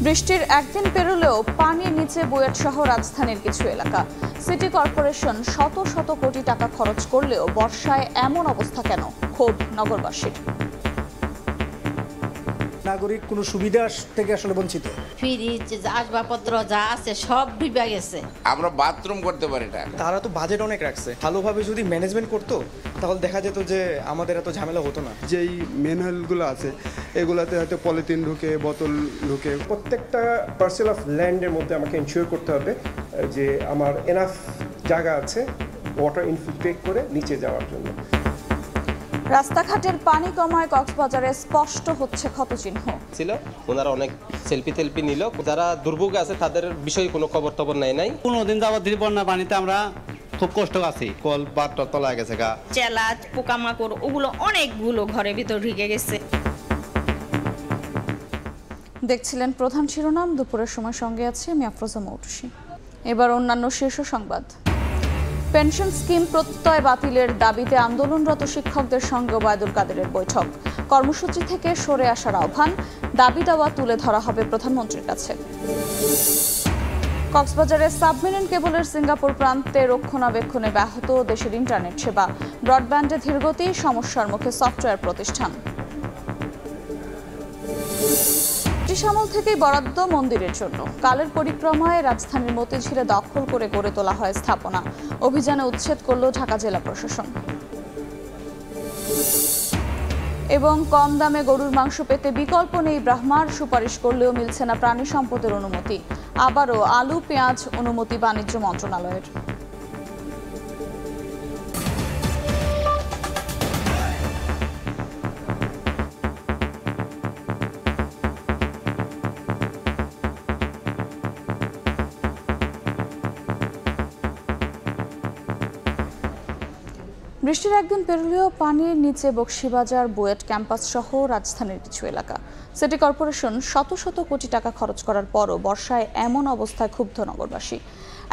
বৃষ্টির একদিন পেরোলেও পানির নিচে বুয়েট সহ রাজধানীর কিছু এলাকা। সিটি কর্পোরেশন শত শত কোটি টাকা খরচ করলেও বর্ষায় এমন অবস্থা কেন? ক্ষোভ নগরবাসীর। নাগরিক কোনো সুবিধা থেকে আসলে বঞ্চিত। ফ্রিজ, আসবাবপত্র যা আছে সব ডুবে গেছে। আমরা বাথরুম করতে পারি না। তারা তো বাজেট অনেক রাখছে, ভালোভাবে যদি ম্যানেজমেন্ট করতো তাহলে দেখা যেত যে আমাদের এত ঝামেলা হতো না। যেই ম্যানহোলগুলো আছে এগুলাতে হয়তো পলিথিন ঢুকে, বোতল ঢুকে। প্রত্যেকটা পার্সেল অফ ল্যান্ডের মধ্যে আমাকে এনশিওর করতে হবে যে আমার এনাফ জায়গা আছে ওয়াটার ইনফিল্ট্রেট করে নিচে যাওয়ার জন্য। রাস্তাঘাটের পানি কমায় কক্সবাজারে স্পষ্ট হচ্ছে ক্ষতচিহ্ন ছিল। ওনারা অনেক সেলফি নিল। যারা দুর্ভোগে আছে তাদের বিষয়ে কোনো খবর নাই। 15 দিন যাবত বন্যা পানিতে আমরা খুব কষ্ট আছি। কল বাটটা তলায় গেছে গা, চেলাচ, পোকামাকড় ওগুলো অনেকগুলো ঘরের ভিতর ঢুকে গেছে। দেখছিলেন প্রধান শিরোনাম। দুপুরের সময় সঙ্গে আছি আমি আফরোজা মৌটুসী। এবার অন্যান্য শীর্ষ সংবাদ। পেনশন স্কিম প্রত্যয় বাতিলের দাবিতে আন্দোলনরত শিক্ষকদের সঙ্গে ওবায়দুল কাদেরের বৈঠক। কর্মসূচি থেকে সরে আসার আহ্বান, দাবি দাওয়া তুলে ধরা হবে প্রধানমন্ত্রীর কাছে। কক্সবাজারের সাবমেরিন কেবলের সিঙ্গাপুর প্রান্তে রক্ষণাবেক্ষণে ব্যাহত দেশের ইন্টারনেট সেবা। ব্রডব্যান্ডে ধীরগতি, সমস্যার মুখে সফটওয়্যার প্রতিষ্ঠান। ব্রিটিশ আমল থেকেই বরাদ্দ মন্দিরের জন্য। কালের পরিক্রমায় রাজধানীর মতিঝিলে দখল করে গড়ে তোলা হয় স্থাপনা। অভিযানে উচ্ছেদ করল ঢাকা জেলা প্রশাসন। এবং কম দামে গরুর মাংস পেতে বিকল্প নেই ব্রাহ্মার, সুপারিশ করলেও মিলছে না প্রাণী সম্পদের অনুমতি। আবারও আলু পেঁয়াজ অনুমতি বাণিজ্য মন্ত্রণালয়ের। বৃষ্টির একদিন পেরোলেও পানির নিচে বকশীবাজার, বুয়েট ক্যাম্পাস সহ রাজধানীর কিছু এলাকা। সিটি কর্পোরেশন শত শত কোটি টাকা খরচ করার পরও বর্ষায় এমন অবস্থায় ক্ষুব্ধ নগরবাসী।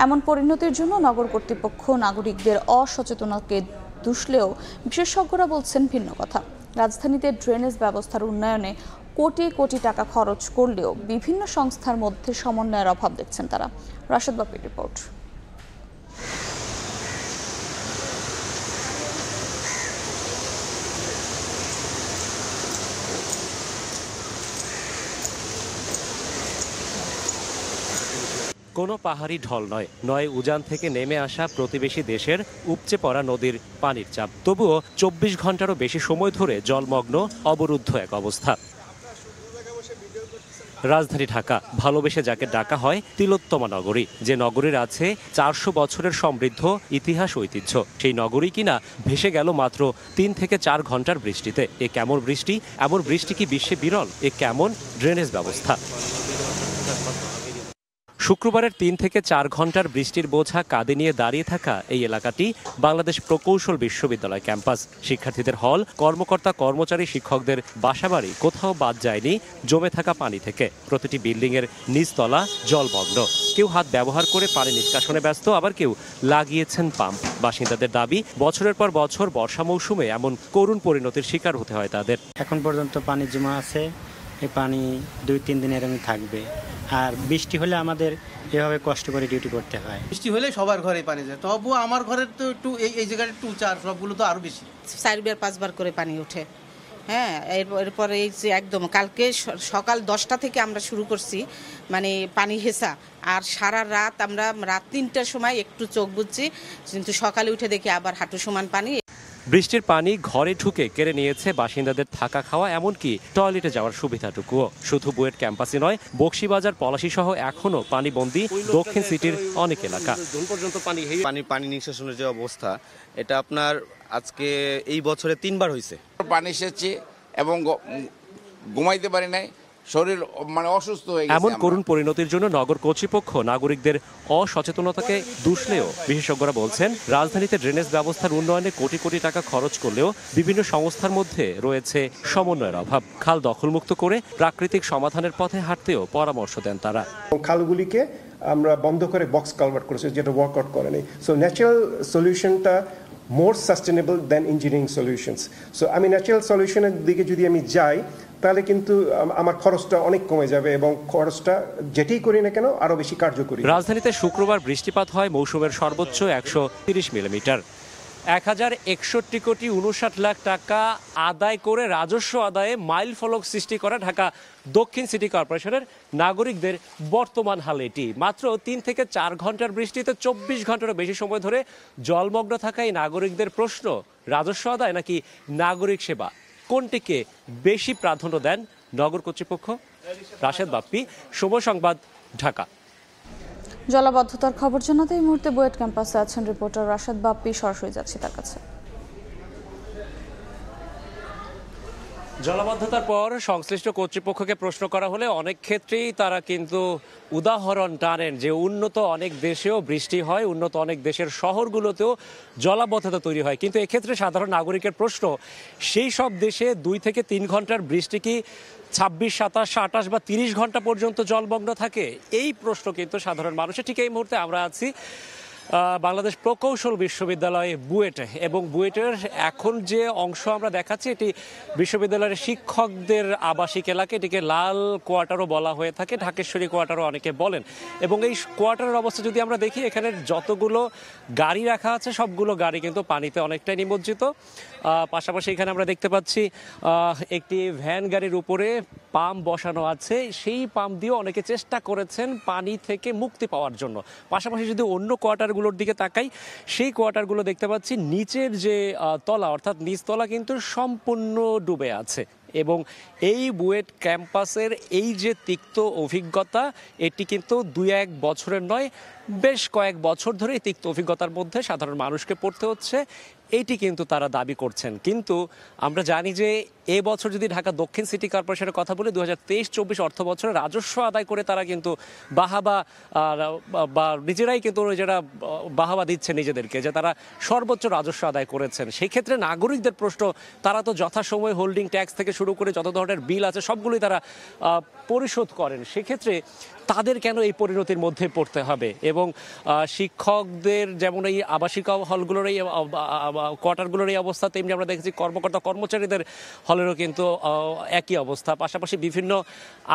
এমন পরিণতির জন্য নগর কর্তৃপক্ষ নাগরিকদের অসচেতনতাকে দুষলেও বিশেষজ্ঞরা বলছেন ভিন্ন কথা। রাজধানীতে ড্রেনেজ ব্যবস্থার উন্নয়নে কোটি কোটি টাকা খরচ করলেও বিভিন্ন সংস্থার মধ্যে সমন্বয়ের অভাব দেখছেন তারা। রাশেদ বাপির রিপোর্ট। কোনো পাহাড়ি ঢল নয় উজান থেকে নেমে আসা প্রতিবেশী দেশের উপচে পড়া নদীর পানির চাপ। তবুও 24 ঘন্টারও বেশি সময় ধরে জলমগ্ন, অবরুদ্ধ এক অবস্থা। রাজধানী ঢাকা, ভালোবেসে যাকে ডাকা হয় তিলোত্তমা নগরী, যে নগরীর আছে 400 বছরের সমৃদ্ধ ইতিহাস ঐতিহ্য। সেই নগরী কিনা ভেসে গেল মাত্র 3 থেকে 4 ঘন্টার বৃষ্টিতে। এ কেমন বৃষ্টি? এমন বৃষ্টি কি বিশ্বে বিরল? এ কেমন ড্রেনেজ ব্যবস্থা? শুক্রবারের 3 থেকে 4 ঘন্টার বৃষ্টির বোঝা কাঁধে নিয়ে দাঁড়িয়ে থাকা এই এলাকাটি বাংলাদেশ প্রকৌশল বিশ্ববিদ্যালয় ক্যাম্পাস। শিক্ষার্থীদের হল, কর্মকর্তা কর্মচারী, শিক্ষকদের বাসাবাড়ি কোথাও বাদ যায়নি জমে থাকা পানি থেকে। প্রতিটি বিল্ডিংয়ের নিচতলা জলমগ্ন। কেউ হাত ব্যবহার করে পানি নিষ্কাশনে ব্যস্ত, আবার কেউ লাগিয়েছেন পাম্প। বাসিন্দাদের দাবি, বছরের পর বছর বর্ষা মৌসুমে এমন করুণ পরিণতির শিকার হতে হয় তাদের। এখন পর্যন্ত পানি জমা আছে, এই পানি 2-3 দিন এরকম থাকবে। আর বৃষ্টি হলে আমাদের এভাবে কষ্ট করে ডিউটি করতে হয়। বৃষ্টি হলে সবার ঘরে পানি যায়, তবু আমার ঘরের তো একটু এই জায়গায় 2-4, সবগুলো তো আরো বেশি। 4-5 করে পানি ওঠে। হ্যাঁ, এরপরে এই যে একদম কালকে সকাল 10টা থেকে আমরা শুরু করছি মানে পানি হেসা, আর সারা রাত আমরা রাত 3টার সময় একটু চোখ বুঝছি, কিন্তু সকালে উঠে দেখি আবার হাঁটু সমান পানি। বৃষ্টির পানি ঘরে ঢুকে কেড়ে নিয়েছে বাসিন্দাদের থাকা, খাওয়া, এমনকি টয়লেটে যাওয়ার সুবিধাটুকুও। শুধু বুয়েট ক্যাম্পাসই নয়, বকশীবাজার, পলাশী সহ এখনো পানিবন্দী দক্ষিণ সিটির অনেক এলাকা। পানি নিষ্কাশনের যে অবস্থা, এটা আপনার আজকে এই বছরে 3 বার হয়েছে। পানি এসেছে এবং ঘুমাইতে পারি নাই, শরীর মানে অসুস্থ হয়ে গেছে। এমন করুণ পরিণতির জন্য নগর কর্তৃপক্ষ নাগরিকদের অসচেতনতাকে দুষলেও বিশেষজ্ঞরা বলছেন রাজধানীতে ড্রেনেজ ব্যবস্থার উন্নয়নে কোটি কোটি টাকা খরচ করলেও বিভিন্ন সংস্থার মধ্যে রয়েছে সমন্বয়ের অভাব। খাল দখলমুক্ত করে প্রাকৃতিক সমাধানের পথে হাঁটতেও পরামর্শ দেন তারা। খালগুলিকে আমরা বন্ধ করে বক্স কালভার্ট করেছি, যেটা ওয়ার্কআউট করেনি। সো ন্যাচারাল সলিউশনটা more sustainable than engineering solutions. So আমি ন্যাচারাল সলিউশনের দিকে যদি আমি যাই, তাহলে কিন্তু আমার খরচটা অনেক কমে যাবে এবং খরচটা যেটাই করি না কেন আরো বেশি কার্যকরী। রাজধানীতে শুক্রবার বৃষ্টিপাত হয় মৌসুমের সর্বোচ্চ 130 মিলিমিটার। 1061 কোটি 59 লাখ টাকা আদায় করে রাজস্ব আদায়ে মাইল ফলক সৃষ্টি করা ঢাকা দক্ষিণ সিটি কর্পোরেশনের নাগরিকদের বর্তমান হাল এটি। মাত্র 3 থেকে 4 ঘন্টার বৃষ্টিতে 24 ঘন্টারও বেশি সময় ধরে জলমগ্ন থাকা এই নাগরিকদের প্রশ্ন, রাজস্ব আদায় নাকি নাগরিক সেবা, কোনটিকে বেশি প্রাধান্য দেন নগর কর্তৃপক্ষ? রাশেদ বাপ্পি, সময় সংবাদ, ঢাকা। জলাবদ্ধতার খবর জানাতে এই মুহূর্তে বুয়েট ক্যাম্পাসে আছেন রিপোর্টার রাশেদ বাপ্পি, সরাসরি যাচ্ছি তার কাছে। জলাবদ্ধতার পর সংশ্লিষ্ট কর্তৃপক্ষকে প্রশ্ন করা হলে অনেক ক্ষেত্রেই তারা কিন্তু উদাহরণ টানেন যে উন্নত অনেক দেশেও বৃষ্টি হয়, উন্নত অনেক দেশের শহরগুলোতেও জলাবদ্ধতা তৈরি হয়, কিন্তু এক্ষেত্রে সাধারণ নাগরিকের প্রশ্ন, সেই সব দেশে 2 থেকে 3 ঘন্টার বৃষ্টি কি 26, 27, 28 বা 30 ঘন্টা পর্যন্ত জলমগ্ন থাকে? এই প্রশ্ন কিন্তু সাধারণ মানুষের। ঠিক এই মুহূর্তে আমরা আছি বাংলাদেশ প্রকৌশল বিশ্ববিদ্যালয়ে বুয়েটে, এবং বুয়েটের এখন যে অংশ আমরা দেখাচ্ছি এটি বিশ্ববিদ্যালয়ের শিক্ষকদের আবাসিক এলাকা, এটিকে লাল কোয়ার্টারও বলা হয়ে থাকে, ঢাকেশ্বরী কোয়ার্টারও অনেকে বলেন। এবং এই কোয়ার্টারের অবস্থা যদি আমরা দেখি, এখানে যতগুলো গাড়ি রাখা আছে সবগুলো গাড়ি কিন্তু পানিতে অনেকটাই নিমজ্জিত। পাশাপাশি এখানে আমরা দেখতে পাচ্ছি একটি ভ্যান গাড়ির উপরে পাম্প বসানো আছে, সেই পাম্প দিয়েও অনেকে চেষ্টা করেছেন পানি থেকে মুক্তি পাওয়ার জন্য। পাশাপাশি যদি অন্য কোয়ার্টারগুলোর দিকে তাকাই, সেই কোয়ার্টারগুলো দেখতে পাচ্ছি নিচের যে তলা অর্থাৎ নিচতলা কিন্তু সম্পূর্ণ ডুবে আছে। এবং এই বুয়েট ক্যাম্পাসের এই যে তিক্ত অভিজ্ঞতা, এটি কিন্তু 2-1 বছরের নয়, বেশ কয়েক বছর ধরে এই তিক্ত অভিজ্ঞতার মধ্যে সাধারণ মানুষকে পড়তে হচ্ছে, এইটি কিন্তু তারা দাবি করছেন। কিন্তু আমরা জানি যে এবছর যদি ঢাকা দক্ষিণ সিটি কর্পোরেশনের কথা বলি, 2023-24 অর্থ বছরে রাজস্ব আদায় করে তারা কিন্তু বাহাবা বা নিজেরাই কিন্তু নিজেরা বাহাবা দিচ্ছে নিজেদেরকে যে তারা সর্বোচ্চ রাজস্ব আদায় করেছেন। সেই ক্ষেত্রে নাগরিকদের প্রশ্ন, তারা তো যথাসময়ে হোল্ডিং ট্যাক্স থেকে শুরু করে যত ধরনের বিল আছে সবগুলোই তারা পরিশোধ করেন, সেক্ষেত্রে তাদের কেন এই পরিণতির মধ্যে পড়তে হবে? এবং শিক্ষকদের যেমন এই আবাসিক হলগুলোর এই কোয়ার্টারগুলোর এই অবস্থা, তেমনি আমরা দেখেছি কর্মকর্তা কর্মচারীদের হলেরও কিন্তু একই অবস্থা। পাশাপাশি বিভিন্ন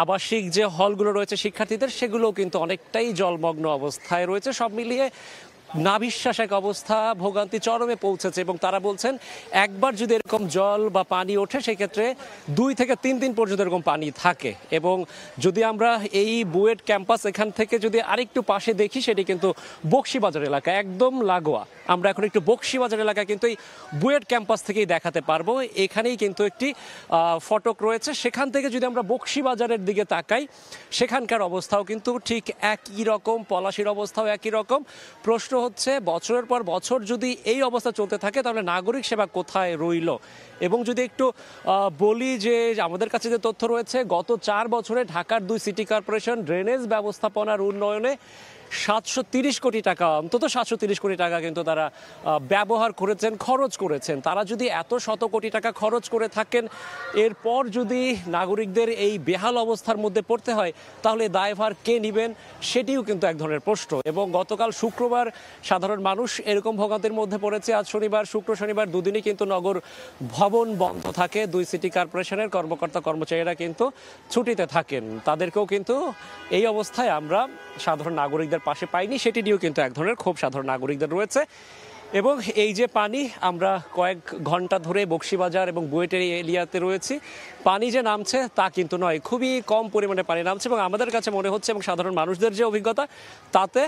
আবাসিক যে হলগুলো রয়েছে শিক্ষার্থীদের, সেগুলোও কিন্তু অনেকটাই জলমগ্ন অবস্থায় রয়েছে। সব মিলিয়ে নাভিশ্বাস এক অবস্থা, ভোগান্তি চরমে পৌঁছেছে। এবং তারা বলছেন একবার যদি এরকম জল বা পানি ওঠে, সেক্ষেত্রে 2 থেকে 3 দিন পর্যন্ত এরকম পানি থাকে। এবং যদি আমরা এই বুয়েট ক্যাম্পাস এখান থেকে যদি আরেকটু পাশে দেখি, সেটি কিন্তু বকশীবাজার এলাকা, একদম লাগোয়া। আমরা এখন একটু বকশীবাজার এলাকা কিন্তু এই বুয়েট ক্যাম্পাস থেকেই দেখাতে পারবো। এখানেই কিন্তু একটি ফটক রয়েছে, সেখান থেকে যদি আমরা বকশীবাজারের দিকে তাকাই, সেখানকার অবস্থাও কিন্তু ঠিক একই রকম, পলাশির অবস্থাও একই রকম। প্রশ্ন হচ্ছে, বছরের পর বছর যদি এই অবস্থা চলতে থাকে তাহলে নাগরিক সেবা কোথায় রইল? এবং যদি একটু বলি যে আমাদের কাছে যে তথ্য রয়েছে, গত 4 বছরে ঢাকার 2 সিটি কর্পোরেশন ড্রেনেজ ব্যবস্থাপনার উন্নয়নে 730 কোটি টাকা, অন্তত 730 কোটি টাকা কিন্তু তারা ব্যবহার করেছেন, খরচ করেছেন। তারা যদি এত শত কোটি টাকা খরচ করে থাকেন, এরপর যদি নাগরিকদের এই বেহাল অবস্থার মধ্যে পড়তে হয়, তাহলে দায়ভার কে নেবেন? সেটিও কিন্তু এক ধরনের প্রশ্ন। এবং গতকাল শুক্রবার সাধারণ মানুষ এরকম ভোগান্তির মধ্যে পড়েছে। আজ শনিবার, শুক্র শনিবার দুদিনই কিন্তু নগর ভবন বন্ধ থাকে, 2 সিটি কর্পোরেশনের কর্মকর্তা কর্মচারীরা কিন্তু ছুটিতে থাকেন। তাদেরকেও কিন্তু এই অবস্থায় আমরা সাধারণ নাগরিকদের পাশে পাইনি, সেটি নিয়েও কিন্তু এক ধরনের ক্ষোভ সাধারণ নাগরিকদের রয়েছে। এবং এই যে পানি, আমরা কয়েক ঘন্টা ধরে বকশীবাজার এবং বুয়েটের এরিয়াতে রয়েছি, পানি যে নামছে তা কিন্তু নয়, খুবই কম পরিমাণে পানি নামছে। এবং আমাদের কাছে মনে হচ্ছে, এবং সাধারণ মানুষদের যে অভিজ্ঞতা, তাতে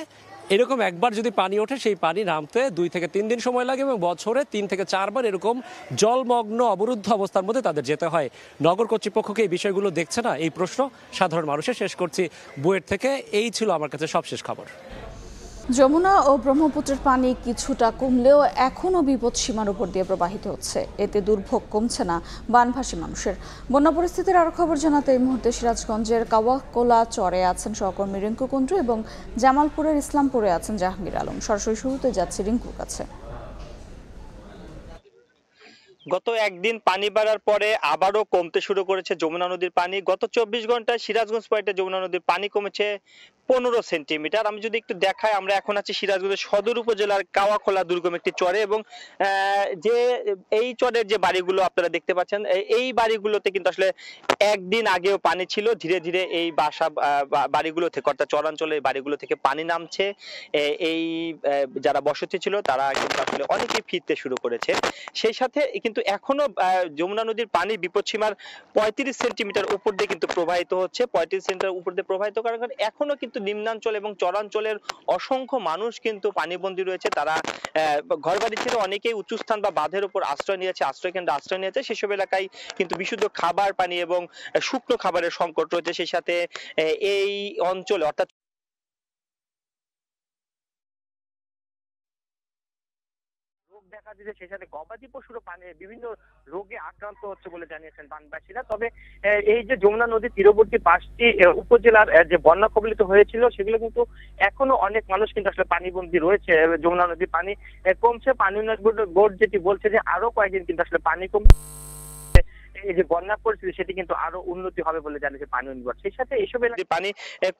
এরকম একবার যদি পানি ওঠে, সেই পানি নামতে 2 থেকে 3 দিন সময় লাগে, এবং বছরে 3 থেকে 4 বার এরকম জলমগ্ন অবরুদ্ধ অবস্থার মধ্যে তাদের যেতে হয়। নগর কর্তৃপক্ষকে এই বিষয়গুলো দেখছে না, এই প্রশ্ন সাধারণ মানুষের। শেষ করছি বুয়েট থেকে, এই ছিল আমার কাছে সবশেষ খবর। যমুনা ও ব্রহ্মপুত্রের পানি কিছুটা কমলেও এখনও বিপদ সীমার উপর দিয়ে প্রবাহিত হচ্ছে, এতে দুর্ভোগ কমছে না বানভাসী মানুষের। বন্যা পরিস্থিতির আরও খবর জানাতে এই মুহূর্তে সিরাজগঞ্জের কাওয়াকোলা চরে আছেন সহকর্মী রিঙ্কু কুন্ডু, এবং জামালপুরের ইসলামপুরে আছেন জাহাঙ্গীর আলম। সরাসরি শুরুতে যাচ্ছে রিঙ্কুর কাছে। গত একদিন পানি বাড়ার পরে আবারও কমতে শুরু করেছে যমুনা নদীর পানি। গত 24 ঘন্টায় সিরাজগঞ্জ পয়েন্টে যমুনা নদীর পানি কমেছে 15 সেন্টিমিটার। আমি যদি একটু দেখাই, আমরা এখন আছি সিরাজগঞ্জের সদর উপজেলার কাওয়াখোলা দুর্গম একটি চরে, এবং যে এই চরের যে বাড়িগুলো আপনারা দেখতে পাচ্ছেন, এই বাড়িগুলোতে কিন্তু আসলে একদিন আগেও পানি ছিল। ধীরে ধীরে এই বাড়িগুলো থেকে, অর্থাৎ চরাঞ্চলের বাড়িগুলো থেকে পানি নামছে। এই যারা বসতি ছিল তারা কিন্তু আসলে অনেকেই ফিরতে শুরু করেছে। সেই সাথে কিন্তু এখনো যমুনা নদীর পানি বিপদসীমার 35 সেন্টিমিটার উপর দিয়ে কিন্তু প্রবাহিত হচ্ছে। 35 সেন্টিমিটার উপর দিয়ে প্রবাহিত করার কারণে এখনো কিন্তু নিম্নাঞ্চল এবং চরাঞ্চলের অসংখ্য মানুষ কিন্তু পানিবন্দী রয়েছে। তারা ঘরবাড়ি ছেড়ে অনেকেই উঁচুস্থান বা বাঁধের উপর আশ্রয় নিয়েছে, আশ্রয়কেন্দ্রে আশ্রয় নিয়েছে। সেসব এলাকায় কিন্তু বিশুদ্ধ খাবার পানি এবং শুকনো খাবারের সংকট রয়েছে। সেই সাথে এই অঞ্চলে, অর্থাৎ দেখা দিচ্ছে, সেই সাথে গবাদি পশুরও বিভিন্ন রোগে আক্রান্ত হচ্ছে বলে জানিয়েছেন বানবাসীরা। তবে এই যে যমুনা নদীর তীরবর্তী 5টি উপজেলার যে বন্যা কবলিত হয়েছিল, সেগুলো কিন্তু এখনো অনেক মানুষ কিন্তু আসলে পানিবন্দী রয়েছে। যমুনা নদীর পানি কমছে, পানি উন্নয়ন বোর্ড যেটি বলছে যে আরো কয়েকদিন কিন্তু আসলে পানি কমবে, এই যে বন্যা পরিস্থিতি সেটি কিন্তু আরো উন্নতি হবে বলে জানিয়েছে পানি উন্নয়ন বোর্ড। সেই সাথে এইসব এলাকায় পানি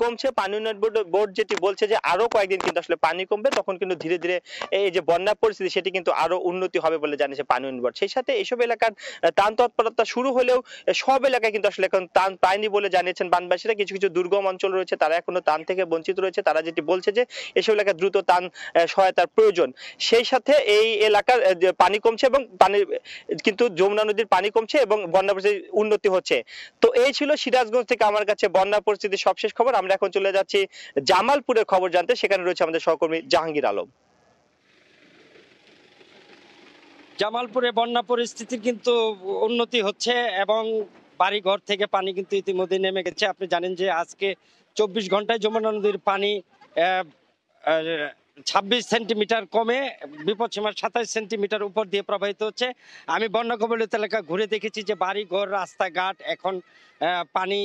কমছে, পানি উন্নয়ন বোর্ড যেটি বলছে যে আরো কয়েকদিন কিন্তু আসলে পানি কমবে, তখন কিন্তু ধীরে ধীরে এই যে বন্যা পরিস্থিতি সেটি কিন্তু আরো উন্নতি হবে বলে জানিয়েছে পানি উন্নয়ন বোর্ড। সেই সাথে এইসব এলাকার ত্রাণ তৎপরতা শুরু হলেও সব এলাকায় কিন্তু আসলে এখন ত্রাণ পায়নি বলে জানিয়েছেন বানবাসীরা। কিছু কিছু দুর্গম অঞ্চল রয়েছে, তারা এখনো ত্রাণ থেকে বঞ্চিত রয়েছে। তারা যেটি বলছে যে এসব এলাকায় দ্রুত ত্রাণ সহায়তার প্রয়োজন। সেই সাথে এই এলাকার পানি কমছে এবং কিন্তু যমুনা নদীর পানি কমছে এবং বন্যা পরিস্থিতি উন্নতি হচ্ছে। তো এই ছিল সিরাজগঞ্জ থেকে আমার কাছে বন্যা পরিস্থিতির সবশেষ খবর। আমরা এখন চলে যাচ্ছি জামালপুরের খবর জানতে, সেখানে রয়েছে আমাদের সহকর্মী জাহাঙ্গীর আলম। জামালপুরে বন্যা পরিস্থিতির কিন্তু উন্নতি হচ্ছে এবং বাড়ি ঘর থেকে পানি কিন্তু ইতিমধ্যে নেমে গেছে। আপনি জানেন যে আজকে 24 ঘন্টায় যমুনা নদীর পানি 26 সেন্টিমিটার কমে বিপদসীমার 27 সেন্টিমিটার উপর দিয়ে প্রবাহিত হচ্ছে। আমি বন্যা কবলিত এলাকা ঘুরে দেখেছি যে বাড়ি ঘর, রাস্তাঘাট এখন পানি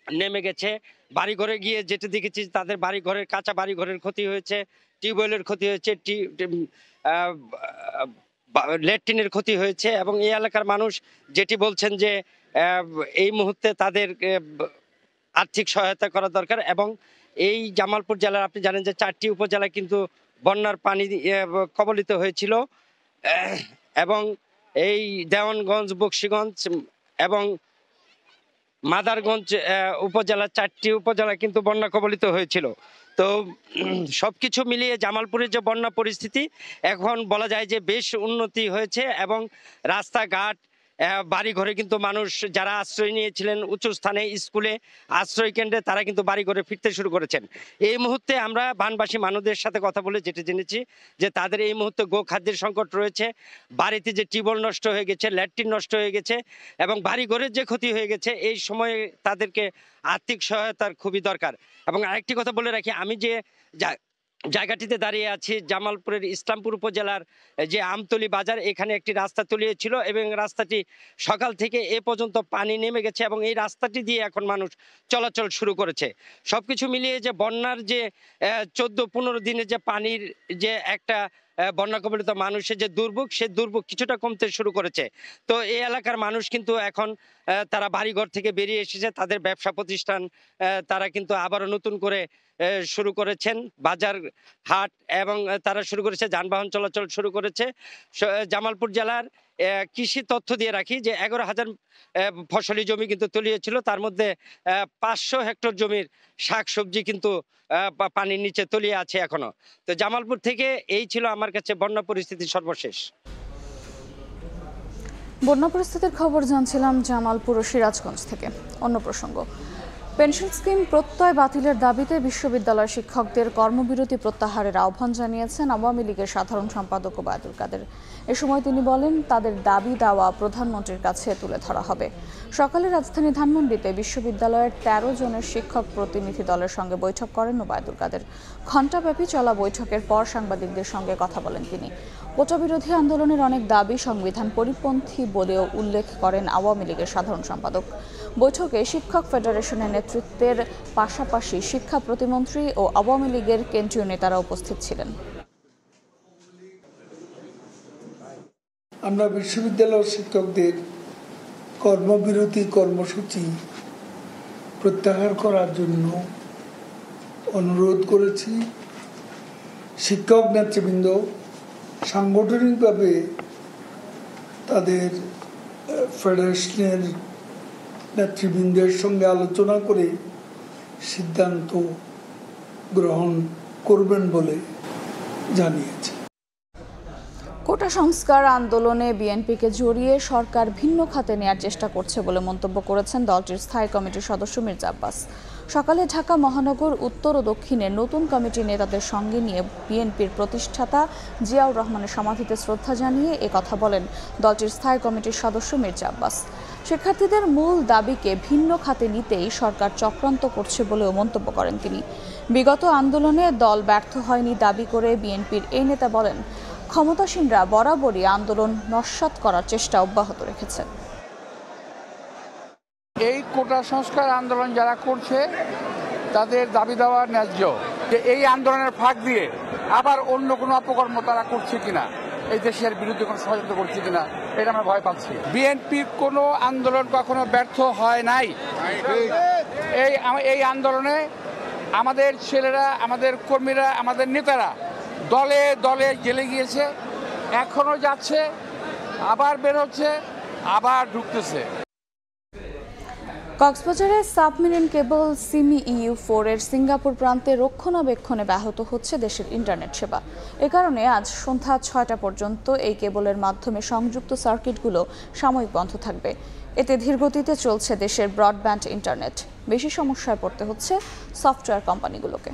নেমে গেছে। বাড়ি ঘরে গিয়ে যেটা দেখেছি, তাদের বাড়ি ঘরের কাঁচা বাড়ি ঘরের ক্ষতি হয়েছে, টিউবওয়েলের ক্ষতি হয়েছে, ল্যাট্রিনের ক্ষতি হয়েছে। এবং এই এলাকার মানুষ যেটি বলছেন যে এই মুহূর্তে তাদের আর্থিক সহায়তা করা দরকার। এবং এই জামালপুর জেলার, আপনি জানেন যে 4টি উপজেলা কিন্তু বন্যার পানি কবলিত হয়েছিল, এবং এই দেওয়ানগঞ্জ, বকশীগঞ্জ এবং মাদারগঞ্জ উপজেলা, 4টি উপজেলা কিন্তু বন্যা কবলিত হয়েছিল। তো সবকিছু মিলিয়ে জামালপুরের যে বন্যা পরিস্থিতি এখন বলা যায় যে বেশ উন্নতি হয়েছে, এবং রাস্তাঘাট, বাড়ি ঘরে কিন্তু মানুষ যারা আশ্রয় নিয়েছিলেন উঁচু স্থানে, স্কুলে, আশ্রয় কেন্দ্রে, তারা কিন্তু বাড়ি ঘরে ফিরতে শুরু করেছেন। এই মুহূর্তে আমরা বানবাসী মানুষদের সাথে কথা বলে যেটা জেনেছি যে তাদের এই মুহূর্তে গোখাদ্যের সংকট রয়েছে, বাড়িতে যে টিউবওয়েল নষ্ট হয়ে গেছে, ল্যাট্রিন নষ্ট হয়ে গেছে এবং বাড়ি ঘরের যে ক্ষতি হয়ে গেছে, এই সময়ে তাদেরকে আর্থিক সহায়তার খুবই দরকার। এবং আরেকটি কথা বলে রাখি, আমি যে জায়গাটিতে দাঁড়িয়ে আছি, জামালপুরের ইসলামপুর উপজেলার যে আমতলী বাজার, এখানে একটি রাস্তা তলিয়েছিল এবং রাস্তাটি সকাল থেকে এ পর্যন্ত পানি নেমে গেছে এবং এই রাস্তাটি দিয়ে এখন মানুষ চলাচল শুরু করেছে। সবকিছু মিলিয়ে যে বন্যার যে 14-15 দিনে যে পানির যে একটা বন্যা কবলিত মানুষের যে দুর্ভোগ, সে দুর্ভোগ কিছুটা কমতে শুরু করেছে। তো এই এলাকার মানুষ কিন্তু এখন তারা বাড়িঘর থেকে বেরিয়ে এসেছে, তাদের ব্যবসা প্রতিষ্ঠান তারা কিন্তু আবারও নতুন করে শুরু করেছেন, বাজার হাট এবং তারা শুরু করেছে, যানবাহন চলাচল শুরু করেছে। জামালপুর জেলার কৃষি তথ্য দিয়ে রাখি যে 11,000 ফসলি জমি কিন্তু তলিয়েছিল, তার মধ্যে 500 হেক্টর জমির শাকসবজি কিন্তু পানির নিচে তলিয়ে আছে এখনো। তো জামালপুর থেকে এই ছিল আমার কাছে বন্যা পরিস্থিতির সর্বশেষ। বন্যা পরিস্থিতির খবর জানছিলাম জামালপুর ও সিরাজগঞ্জ থেকে। অন্য প্রসঙ্গ, পেনশন স্কিম প্রত্যয় বাতিলের দাবিতে বিশ্ববিদ্যালয় শিক্ষকদের কর্মবিরতি প্রত্যাহারের আহ্বান জানিয়েছেন আওয়ামী লীগের সাধারণ সম্পাদক ওবায়দুল কাদের। এ সময় তিনি বলেন, তাদের দাবি দাওয়া প্রধানমন্ত্রীর কাছে তুলে ধরা হবে। সকালে রাজধানী ধানমন্ডিতে বিশ্ববিদ্যালয়ের 13 জনের শিক্ষক প্রতিনিধি দলের সঙ্গে বৈঠক করেন ওবায়দুল কাদের। ঘণ্টাব্যাপী চলা বৈঠকের পর সাংবাদিকদের সঙ্গে কথা বলেন তিনি। কোটা বিরোধী আন্দোলনের অনেক দাবি সংবিধান পরিপন্থী বলেও উল্লেখ করেন আওয়ামী লীগের সাধারণ সম্পাদক। বৈঠকে শিক্ষক ফেডারেশনের নেতৃত্বের পাশাপাশি শিক্ষা প্রতিমন্ত্রী ও আওয়ামী লীগের কেন্দ্রীয় নেতারা উপস্থিত ছিলেন। আমরা বিশ্ববিদ্যালয় শিক্ষকদের কর্মবিরতি কর্মসূচি প্রত্যাহার করার জন্য অনুরোধ করেছি শিক্ষক নেতৃবৃন্দ সাংগঠনিকভাবে তাদের ফেডারেশনের নেতৃবৃন্দের সঙ্গে আলোচনা করে সিদ্ধান্ত গ্রহণ করবেন বলে জানিয়েছে। কোটা সংস্কার আন্দোলনে বিএনপিকে জড়িয়ে সরকার ভিন্ন খাতে নেয়ার চেষ্টা করছে বলে মন্তব্য করেছেন দলটির স্থায়ী কমিটির সদস্য মির্জা আব্বাস। সকালে ঢাকা মহানগর উত্তর ও দক্ষিণে নতুন কমিটির নেতাদের সঙ্গে নিয়ে বিএনপির প্রতিষ্ঠাতা জিয়াউর রহমানের সমাধিতে শ্রদ্ধা জানিয়ে কথা বলেন দলটির স্থায়ী কমিটির সদস্য মির্জা আব্বাস। শিক্ষার্থীদের মূল দাবিকে ভিন্ন খাতে নিতেই সরকার চক্রান্ত করছে বলেও মন্তব্য করেন তিনি। বিগত আন্দোলনে দল ব্যর্থ হয়নি দাবি করে বিএনপির এই নেতা বলেন, ক্ষমতাসীনরা বরাবরই আন্দোলন নস্যাৎ করার চেষ্টা অব্যাহত রেখেছে। এই কোটা সংস্কার আন্দোলন যারা করছে তাদের দাবি দেওয়া ন্যায্য, যে এই আন্দোলনের ফাঁক দিয়ে আবার অন্য কোনো অপকর্ম তারা করছে কিনা, এই দেশের বিরুদ্ধে কোনো ষড়যন্ত্র করছে কিনা, এটা আমরা ভয় পাচ্ছি। বিএনপির কোনো আন্দোলন কখনো ব্যর্থ হয় নাই। এই আন্দোলনে আমাদের ছেলেরা, আমাদের কর্মীরা, আমাদের নেতারা দলে দলে জেলে গিয়েছে, এখনো যাচ্ছে, আবার বের হচ্ছে, আবার ঢুকতেছে। কক্সবাজারে সাবমেরিন কেবল সিমি EU4 এর সিঙ্গাপুর প্রান্তে রক্ষণাবেক্ষণে ব্যাহত হচ্ছে দেশের ইন্টারনেট সেবা। এ কারণে আজ সন্ধ্যা 6টা পর্যন্ত এই কেবলের মাধ্যমে সংযুক্ত সার্কিটগুলো সাময়িক বন্ধ থাকবে। এতে ধীরগতিতে চলছে দেশের ব্রডব্যান্ড ইন্টারনেট। বেশি সমস্যায় পড়তে হচ্ছে সফটওয়্যার কোম্পানিগুলোকে।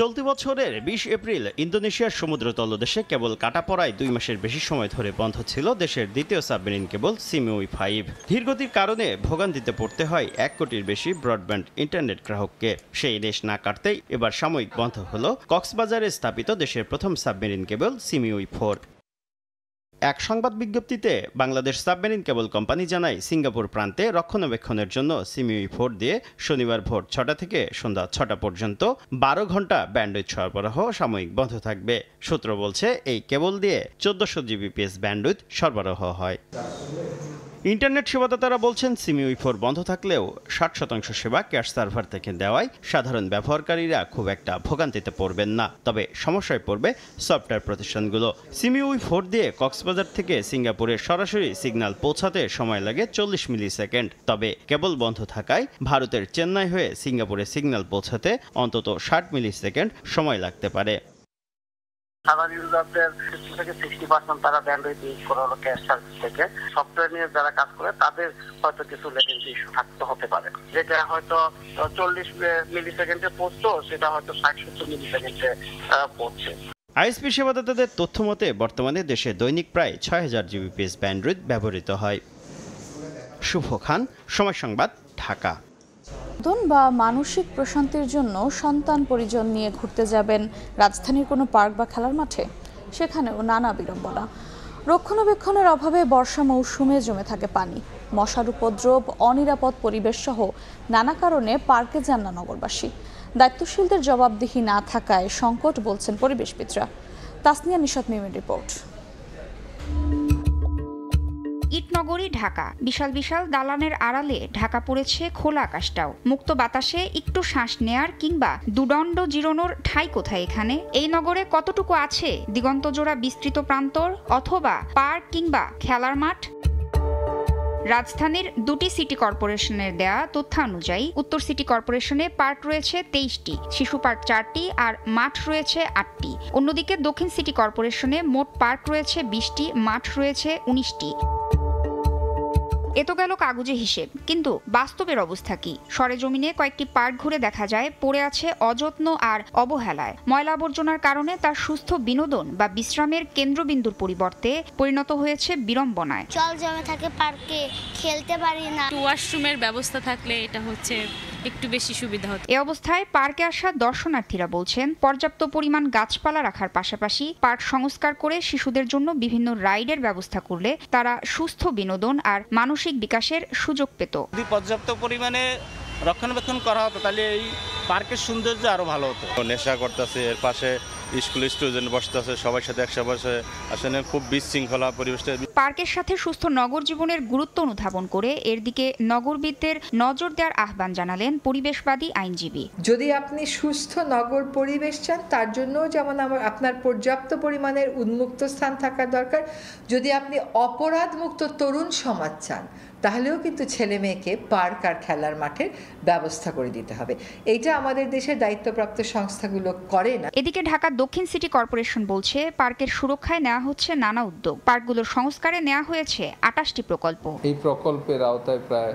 চলতি বছরের 20 এপ্রিল ইন্দোনেশিয়ার সমুদ্র তলদেশে কেবল কাটা পড়ায় 2 মাসের বেশি সময় ধরে বন্ধ ছিল দেশের দ্বিতীয় সাবমেরিন কেবল সিমিউই-5। ধীরগতির কারণে ভোগান্তিতে পড়তে হয় 1 কোটির বেশি ব্রডব্যান্ড ইন্টারনেট গ্রাহককে। সেই রেশ না কাটতেই এবার সাময়িক বন্ধ হলো কক্সবাজারে স্থাপিত দেশের প্রথম সাবমেরিন কেবল সিমিউই-4। এক সংবাদ বিজ্ঞপ্তিতে বাংলাদেশ সাবমেরিন কেবল কোম্পানি জানায়, সিঙ্গাপুর প্রান্তে রক্ষণাবেক্ষণের জন্য সিমিউই-4 দিয়ে শনিবার ভোর 6টা থেকে সন্ধ্যা 6টা পর্যন্ত 12 ঘন্টা ব্যান্ডউইথ সরবরাহ সাময়িক বন্ধ থাকবে। সূত্র বলছে, এই কেবল দিয়ে 1400 Gbps ব্যান্ডউইথ সরবরাহ হয়। ইন্টারনেট সেবাদাতারা বলছেন, সিমিউই-4 বন্ধ থাকলেও 60% সেবা ক্যাশ সার্ভার থেকে দেওয়ায় সাধারণ ব্যবহারকারীরা খুব একটা ভোগান্তিতে পড়বেন না। তবে সমস্যায় পড়বে সফটওয়্যার প্রতিষ্ঠানগুলো। সিমিউই-4 দিয়ে কক্সবাজার থেকে সিঙ্গাপুরে সরাসরি সিগন্যাল পৌঁছাতে সময় লাগে 40 মিলিসেকেন্ড। তবে কেবল বন্ধ থাকায় ভারতের চেন্নাই হয়ে সিঙ্গাপুরে সিগন্যাল পৌঁছাতে অন্তত 60 মিলিসেকেন্ড সময় লাগতে পারে। সাধারণ ইউজারদের 50 থেকে 60% তারা ব্যান্ডউইথ ইউজ করা হলো ক্যাশ সার্ভিস থেকে। সফটওয়্যার নিয়ে যারা কাজ করে তাদের হয়তো কিছু লেটেন্সি ইস্যু থাকতে হতে পারে, যেটা হয়তো 40 মিলিসেকেন্ডে পৌঁছতো সেটা হয়তো 60-70 মিলিসেকেন্ডে পৌঁছছে। আইএসপি সেবাদাতাদের তথ্য মতে বর্তমানে দেশে দৈনিক প্রায় 6000 Gbps ব্যান্ডউইথ ব্যবহৃত হয়। শুভ খান, সময় সংবাদ, ঢাকা। বা মানসিক প্রশান্তির জন্য সন্তান পরিজন নিয়ে ঘুরতে যাবেন রাজধানীর কোনো পার্ক বা খেলার মাঠে, সেখানেও নানা বিড়ম্বনা। রক্ষণাবেক্ষণের অভাবে বর্ষা মৌসুমে জমে থাকে পানি, মশার উপদ্রব, অনিরাপদ পরিবেশ সহ নানা কারণে পার্কে যান না নগরবাসী। দায়িত্বশীলদের জবাবদিহি না থাকায় সংকট বলছেন পরিবেশবিদরা। তাসনিয়া নিশাত মিমির রিপোর্ট। ইটনগরী ঢাকা। বিশাল বিশাল দালানের আড়ালে ঢাকা পড়েছে খোলা আকাশটাও। মুক্ত বাতাসে একটু শ্বাস নেয়ার কিংবা দুদণ্ড জিরানোর ঠাঁই কোথায় এখানে? এই নগরে কতটুকু আছে দিগন্তজোড়া বিস্তৃত প্রান্তর অথবা পার্ক কিংবা খেলার মাঠ? রাজধানীর দুটি সিটি কর্পোরেশনের দেয়া তথ্যানুযায়ী উত্তর সিটি কর্পোরেশনে পার্ক রয়েছে 23টি, শিশু পার্ক 4টি আর মাঠ রয়েছে 8টি। অন্যদিকে দক্ষিণ সিটি কর্পোরেশনে মোট পার্ক রয়েছে 20টি, মাঠ রয়েছে 19টি। এ তো গেল কাগজে হিসেব, কিন্তু বাস্তবের অবস্থা কি? সরেজমিনে কয়েকটি পার্ক ঘুরে দেখা যায় পড়ে আছে অযত্ন আর অবহেলায়। ময়লা আবর্জনার কারণে তার সুস্থ বিনোদন বা বিশ্রামের কেন্দ্রবিন্দুর পরিবর্তে পরিণত হয়েছে বিড়ম্বনায়। জল জমে থাকে পার্কে, খেলতে পারি না। ওয়াশরুমের ব্যবস্থা থাকলে এটা হচ্ছে একটু বেশি সুবিধা হতো। এ অবস্থায় পার্কে আসা দর্শনার্থীরা বলছেন, পর্যাপ্ত পরিমাণ গাছপালা রাখার পাশাপাশি পার্ক সংস্কার করে শিশুদের জন্য বিভিন্ন রাইডের ব্যবস্থা করলে তারা সুস্থ বিনোদন আর মানসিক বিকাশের সুযোগ পেত। যদি পর্যাপ্ত পরিমাণে রক্ষণাবেক্ষণ করা হতো তাহলে এই পার্কের সৌন্দর্য আরো ভালো হতো। নেশা করতেছে, এর পাশে স্কুল স্টুডেন্ট বসতে আছে, সবার সাথে একসাথে বসে আসলে খুব বিশৃঙ্খলা পরিবেশটা। পার্কের সাথে সুস্থ নগর জীবনের গুরুত্ব অনুধাবন করে এর দিকে নগরবিদদের নজর দেওয়ার আহ্বান জানালেন পরিবেশবাদী আইনজীবী। যদি আপনি সুস্থ নগর পরিবেশ চান, তার জন্য যেমন আপনার পর্যাপ্ত পরিমাণের উন্মুক্ত স্থান থাকা দরকার। যদি আপনি অপরাধ মুক্ত তরুণ সমাজ চান, তাহলেও কিন্তু ছেলে মেয়েকে পার্ক আর খেলার মাঠের ব্যবস্থা করে দিতে হবে। এইটা আমাদের দেশের দায়িত্বপ্রাপ্ত সংস্থাগুলো করে না। এদিকে ঢাকা দক্ষিণ সিটি কর্পোরেশন বলছে পার্কের সুরক্ষায় নেওয়া হচ্ছে নানা উদ্যোগ। পার্কগুলোর সংস্কারে নেওয়া হয়েছে 28টি প্রকল্প। এই প্রকল্পের আওতায় প্রায়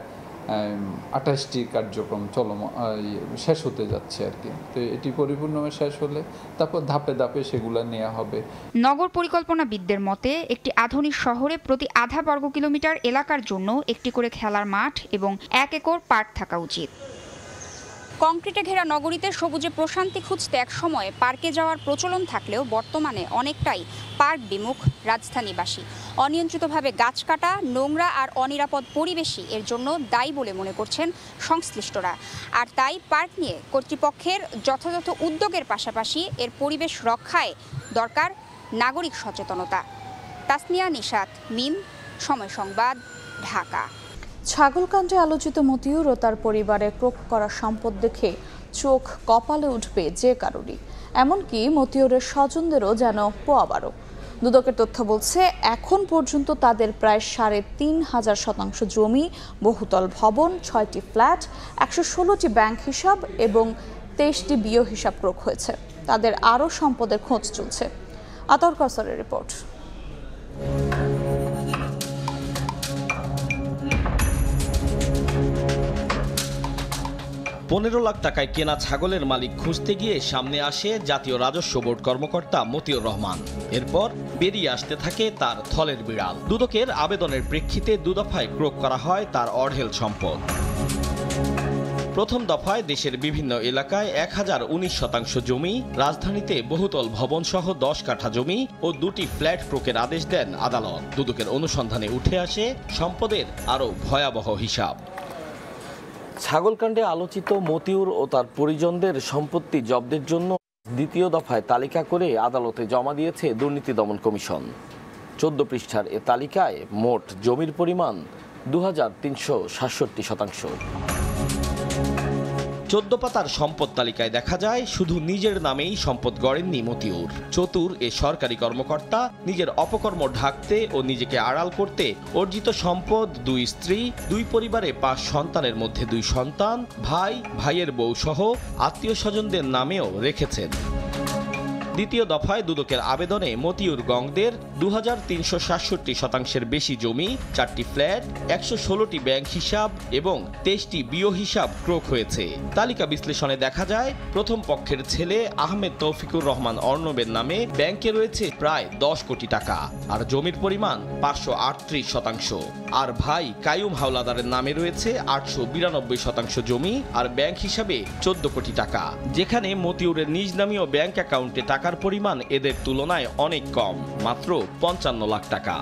28টি কার্যক্রম শেষ হতে যাচ্ছে আর কি। তো এটি পরিপূর্ণভাবে শেষ হলে তারপর ধাপে ধাপে সেগুলো নেওয়া হবে। নগর পরিকল্পনাবিদদের মতে একটি আধুনিক শহরে প্রতি আধা বর্গ কিলোমিটার এলাকার জন্য একটি করে খেলার মাঠ এবং 1 একর পার্ক থাকা উচিত। কংক্রিটে ঘেরা নগরীতে সবুজে প্রশান্তি খুঁজতে একসময় পার্কে যাওয়ার প্রচলন থাকলেও বর্তমানে অনেকটাই পার্ক বিমুখ রাজধানীবাসী। অনিয়ন্ত্রিতভাবে গাছ কাটা, নোংরা আর অনিরাপদ পরিবেশই এর জন্য দায়ী বলে মনে করছেন সংশ্লিষ্টরা। আর তাই পার্ক নিয়ে কর্তৃপক্ষের যথাযথ উদ্যোগের পাশাপাশি এর পরিবেশ রক্ষায় দরকার নাগরিক সচেতনতা। তাসনিয়া নিশাত, মিম, সময় সংবাদ, ঢাকা। ছাগলকাণ্ডে আলোচিত মতিউর ও তার পরিবারে ক্রোক করা সম্পদ দেখে চোখ কপালে উঠবে যে কারোরই, এমনকি মতিউরের স্বজনদেরও যেন পোয়াবারো। দুদকের তথ্য বলছে এখন পর্যন্ত তাদের প্রায় ৩,৫০০ শতাংশ জমি, বহুতল ভবন, 6টি ফ্ল্যাট, 116টি ব্যাংক হিসাব এবং 23টি বিও হিসাব ক্রোক হয়েছে। তাদের আরও সম্পদের খোঁজ চলছে। আতাউর কাউসারের রিপোর্ট। 15 লাখ টাকায় কেনা ছাগলের মালিক খুঁজতে গিয়ে সামনে আসে জাতীয় রাজস্ব বোর্ড কর্মকর্তা মতিউর রহমান। এরপর বেরিয়ে আসতে থাকে তার থলের বিড়াল। দুদকের আবেদনের প্রেক্ষিতে 2 দফায় ক্রোক করা হয় তার অঢেল সম্পদ। প্রথম দফায় দেশের বিভিন্ন এলাকায় 1019 শতাংশ জমি, রাজধানীতে বহুতল ভবন সহ 10 কাঠা জমি ও 2টি ফ্ল্যাট ক্রোকের আদেশ দেন আদালত। দুদকের অনুসন্ধানে উঠে আসে সম্পদের আরও ভয়াবহ হিসাব। ছাগলকাণ্ডে আলোচিত মতিউর ও তার পরিজনদের সম্পত্তি জব্দের জন্য দ্বিতীয় দফায় তালিকা করে আদালতে জমা দিয়েছে দুর্নীতি দমন কমিশন। 14 পৃষ্ঠার এ তালিকায় মোট জমির পরিমাণ 2367 শতাংশ। 14 পাতার সম্পদ তালিকায় দেখা যায় শুধু নিজের নামেই সম্পদ গড়েননি মতিউর। চতুর এ সরকারি কর্মকর্তা নিজের অপকর্ম ঢাকতে ও নিজেকে আড়াল করতে অর্জিত সম্পদ 2 স্ত্রী, 2 পরিবারে 5 সন্তানের মধ্যে 2 সন্তান, ভাই, ভাইয়ের বউ সহ আত্মীয় স্বজনদের নামেও রেখেছেন। দ্বিতীয় দফায় দুদকের আবেদনে মতিউর গংদের 2367 শতাংশের বেশি জমি, 4টি ফ্ল্যাট, 116টি ব্যাংক হিসাব এবং 23টি বিও হিসাব ক্রোক হয়েছে। তালিকা বিশ্লেষণে দেখা যায় প্রথম পক্ষের ছেলে আহমেদ তৌফিকুর রহমান অর্ণবের নামে ব্যাংকে রয়েছে প্রায় 10 কোটি টাকা আর জমির পরিমাণ 538 শতাংশ। আর ভাই কায়ুম হাওলাদারের নামে রয়েছে 892 শতাংশ জমি আর ব্যাংক হিসাবে 14 কোটি টাকা, যেখানে মতিউরের নিজ নামীয় ব্যাংক অ্যাকাউন্টে টাকার পরিমাণ এদের তুলনায় অনেক কম, মাত্র 55 লাখ টাকা।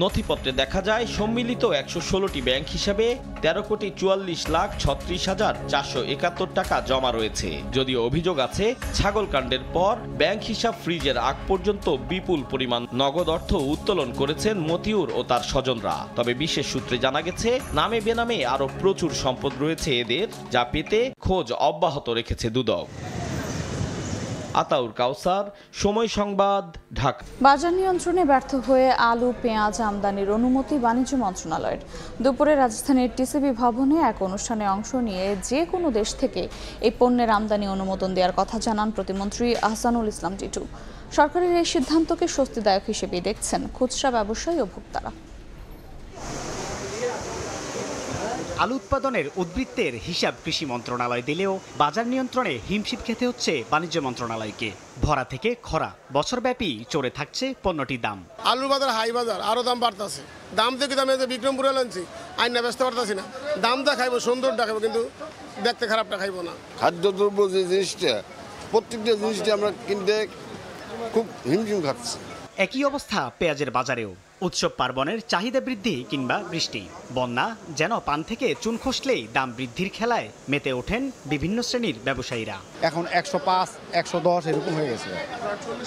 নথিপত্রে দেখা যায় সম্মিলিত 116টি ব্যাংক হিসাবে 13,44,36,471 টাকা জমা রয়েছে। যদিও অভিযোগ আছে ছাগলকাণ্ডের পর ব্যাংক হিসাব ফ্রিজের আগ পর্যন্ত বিপুল পরিমাণ নগদ অর্থ উত্তোলন করেছেন মতিউর ও তার স্বজনরা। তবে বিশেষ সূত্রে জানা গেছে নামে বেনামে আরও প্রচুর সম্পদ রয়েছে এদের, যা পেতে খোঁজ অব্যাহত রেখেছে দুদক। আতাউর কাউসার, সময় সংবাদ, ঢাকা। বাজার নিয়ন্ত্রণে ব্যর্থ হয়ে আলু, পেঁয়াজ আমদানির অনুমতি বাণিজ্য মন্ত্রণালয়ের। দুপুরে রাজধানীর টিসিবি ভবনে এক অনুষ্ঠানে অংশ নিয়ে যে কোনো দেশ থেকে এই পণ্যের আমদানি অনুমোদন দেওয়ার কথা জানান প্রতিমন্ত্রী আহসানুল ইসলাম টিটু। সরকারের এই সিদ্ধান্তকে স্বস্তিদায়ক হিসেবে দেখছেন খুচরা ব্যবসায়ী ও ভোক্তারা। আলু উৎপাদনের উদ্বৃত্তের হিসাব কৃষি মন্ত্রণালয় দিলেও বাজার নিয়ন্ত্রণে হিমশিম খেতে হচ্ছে বাণিজ্য মন্ত্রণালয়কে। ভরা থেকে খরা, বছরব্যাপী চড়ে থাকছে পণ্যটির দাম। আলুর বাজার হাই বাজার, আরো দাম বাড়তেছে। দাম দেখি দামে বিক্রমপুরে আনছি, আইনা ব্যস্ত পারতেছি না। দামটা খাইবো, সুন্দরটা খাইবো, কিন্তু দেখতে খারাপটা খাইবো না। খাদ্যদ্রব্য যে জিনিসটা, প্রত্যেকটা জিনিসটা আমরা কিনতে খুব হিমশিম খাচ্ছি। একই অবস্থা পেঁয়াজের বাজারেও। উৎসব পার্বণের চাহিদা বৃদ্ধি কিংবা বৃষ্টি, বন্যা যেন পান থেকে চুন খসলেই দাম বৃদ্ধির খেলায় মেতে ওঠেন বিভিন্ন শ্রেণীর ব্যবসায়ীরা। এখন 105, 110 এরকম হয়ে গেছে।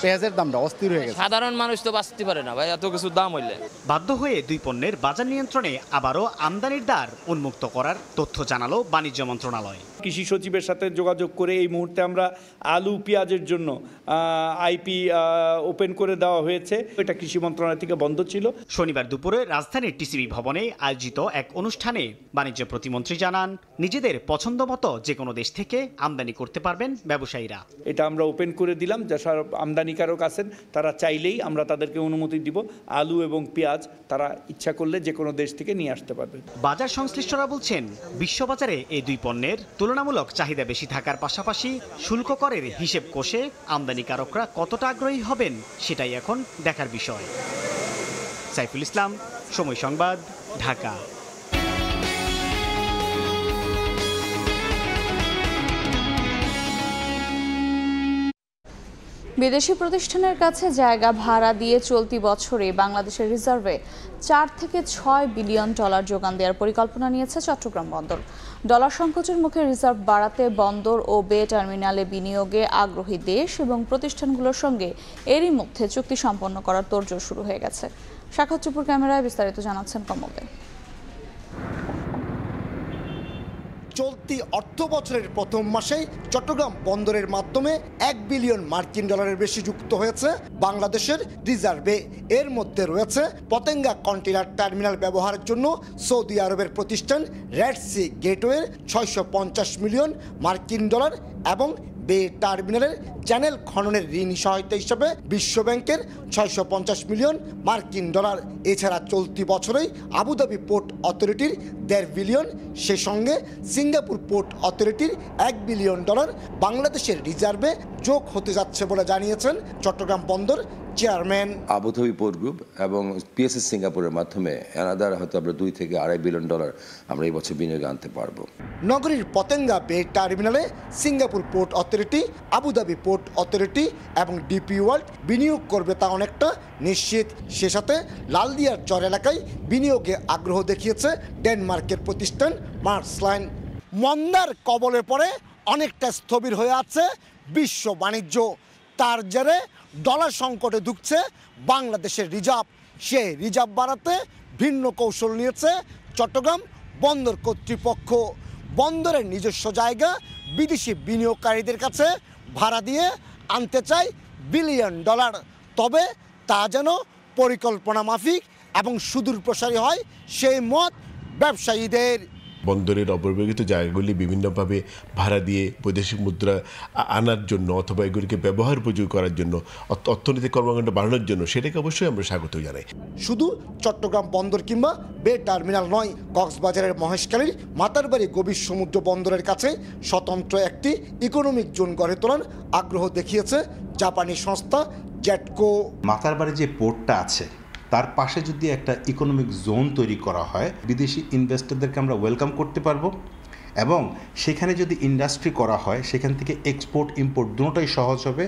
পেঁয়াজের দামটা অস্থির হয়ে গেছে। সাধারণ মানুষ তো বাঁচতে পারে না ভাই, এত কিছু দাম হইলে। বাধ্য হয়ে দুই পণ্যের বাজার নিয়ন্ত্রণে আবারও আমদানির দ্বার উন্মুক্ত করার তথ্য জানালো বাণিজ্য মন্ত্রণালয়। কৃষি সচিবের সাথে যোগাযোগ করে এই মুহূর্তে আমরা আলু পেঁয়াজের জন্য আইপি ওপেন করে দেওয়া হয়েছে। এটা কৃষি মন্ত্রণালয় থেকে বন্ধ ছিল। শনিবার দুপুরে রাজধানীর টিসিবি ভবনে আয়োজিত এক অনুষ্ঠানে বাণিজ্য প্রতিমন্ত্রী জানান, নিজেদের পছন্দ মতো যে কোনো দেশ থেকে আমদানি করতে পারবেন ব্যবসায়ীরা। এটা আমরা ওপেন করে দিলাম, যারা আমদানিকারক আছেন তারা চাইলেই আমরা তাদেরকে অনুমতি দিব। আলু এবং পেঁয়াজ তারা ইচ্ছা করলে যে কোনো দেশ থেকে নিয়ে আসতে পারবে। বাজার সংশ্লিষ্টরা বলছেন, বিশ্ববাজারে এই দুই পণ্যের তুলনামূলক চাহিদা বেশি থাকার পাশাপাশি শুল্ক করের হিসেব কষে আমদানিকারকরা কতটা আগ্রহী হবেন সেটাই এখন দেখার বিষয়। সাইফুল ইসলাম, সময় সংবাদ, ঢাকা। বিদেশি প্রতিষ্ঠানের কাছে জায়গা ভাড়া দিয়ে চলতি বছরে বাংলাদেশের রিজার্ভে 4 থেকে 6 বিলিয়ন ডলার যোগান দেওয়ার পরিকল্পনা নিয়েছে চট্টগ্রাম বন্দর। ডলার সংকটের মুখে রিজার্ভ বাড়াতে বন্দর ও বে টার্মিনালে বিনিয়োগে আগ্রহী দেশ এবং প্রতিষ্ঠানগুলোর সঙ্গে এরই মধ্যে চুক্তি সম্পন্ন করার তোড়জোড় শুরু হয়ে গেছে। সাক্ষাৎ চুপুর ক্যামেরায় বিস্তারিত জানাচ্ছেন কমল দে। চলতি অর্থ বছরের প্রথম মাসেই চট্টগ্রাম বন্দরের মাধ্যমে 1 বিলিয়ন মার্কিন ডলারের বেশি যুক্ত হয়েছে বাংলাদেশের রিজার্ভে। এর মধ্যে রয়েছে পতেঙ্গা কন্টেইনার টার্মিনাল ব্যবহারের জন্য সৌদি আরবের প্রতিষ্ঠান রেড সি গেটওয়ের 650 মিলিয়ন মার্কিন ডলার এবং বে টার্মিনালের চ্যানেল খননের ঋণ সহায়তা হিসেবে বিশ্বব্যাংকের 650 মিলিয়ন মার্কিন ডলার। এছাড়া চলতি বছরেই আবুধাবি পোর্ট অথরিটির 1.5 বিলিয়ন, সে সঙ্গে সিঙ্গাপুর পোর্ট অথরিটির 1 বিলিয়ন ডলার বাংলাদেশের রিজার্ভে যোগ হতে যাচ্ছে বলে জানিয়েছেন চট্টগ্রাম বন্দর চেয়ারম্যান। আবুধাবি পোর্ট গ্রুপ এবং পিএসএস সিঙ্গাপুরের মাধ্যমে অ্যানাদার হয়তো আমরা 2 থেকে 2.5 বিলিয়ন ডলার আমরা এই বছর বিনিয়োগে আনতে পারবো। নগরীর পতেঙ্গা বে টার্মিনালে Singapore port authority, Abu Dhabi port authority এবং ডিপি ওয়ার্ল্ড বিনিয়োগ করবে তা অনেকটা নিশ্চিত। সে সাথে লালদিয়ার চর এলাকায় বিনিয়োগে আগ্রহ দেখিয়েছে ডেনমার্কের প্রতিষ্ঠান মার্সলাইন। মন্দার কবলে পড়ে অনেকটা স্থবির হয়ে আছে বিশ্ব বাণিজ্য। তার জেরে ডলার সংকটে ঢুকছে বাংলাদেশের রিজার্ভ। সেই রিজার্ভ বাড়াতে ভিন্ন কৌশল নিয়েছে চট্টগ্রাম বন্দর কর্তৃপক্ষ। বন্দরের নিজস্ব জায়গা বিদেশি বিনিয়োগকারীদের কাছে ভাড়া দিয়ে আনতে চায় বিলিয়ন ডলার। তবে তা যেন পরিকল্পনা মাফিক এবং সুদূরপ্রসারী হয় সেই মত ব্যবসায়ীদের। বন্দরের অপব্যবহৃত জায়গাগুলি বিভিন্নভাবে ভাড়া দিয়ে বৈদেশিক মুদ্রা আনার জন্য অথবা এগুলিকে ব্যবহার উপযোগী করার জন্য, অর্থনৈতিক কর্মকাণ্ড বাড়ানোর জন্য, সেটাকে অবশ্যই আমরা স্বাগত জানাই। শুধু চট্টগ্রাম বন্দর কিংবা বে টার্মিনাল নয়, কক্সবাজারের মহেশখালীর মাতারবাড়ি গভীর সমুদ্র বন্দরের কাছে স্বতন্ত্র একটি ইকোনমিক জোন গড়ে তোলার আগ্রহ দেখিয়েছে জাপানি সংস্থা জেটকো। মাতারবাড়ি যে পোর্টটা আছে তার পাশে যদি একটা ইকোনমিক জোন তৈরি করা হয়, বিদেশি ইনভেস্টরদেরকে আমরা ওয়েলকাম করতে পারবো এবং সেখানে যদি ইন্ডাস্ট্রি করা হয় সেখান থেকে এক্সপোর্ট ইম্পোর্ট দুটোই সহজ হবে।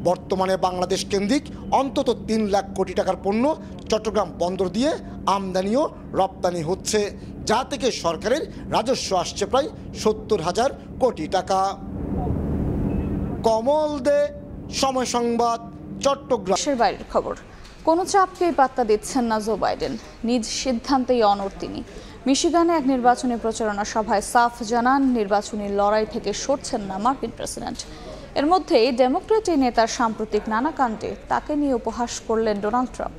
বর্তমানে বাংলাদেশ কেন্দ্রিক অন্তত 3 লাখ কোটি টাকার পণ্য চট্টগ্রাম বন্দর দিয়ে আমদানি ও রপ্তানি হচ্ছে, যা থেকে সরকারের রাজস্ব আসছে প্রায় 70,000 কোটি টাকা। কমল দে, সময় সংবাদ, চট্টগ্রাম। বাইরের খবর, কোনো চাপকেই পাত্তা দিচ্ছেন না জো বাইডেন, নিজ সিদ্ধান্তেই অনড় তিনি। মিশিগানে এক নির্বাচনী প্রচারণা সভায় সাফ জানান নির্বাচনী লড়াই থেকে সরছেন না মার্কিন প্রেসিডেন্ট। এর মধ্যেই ডেমোক্রেট এই নেতার সাম্প্রতিক নানা কাণ্ডে তাকে নিয়ে উপহাস করলেন ডোনাল্ড ট্রাম্প।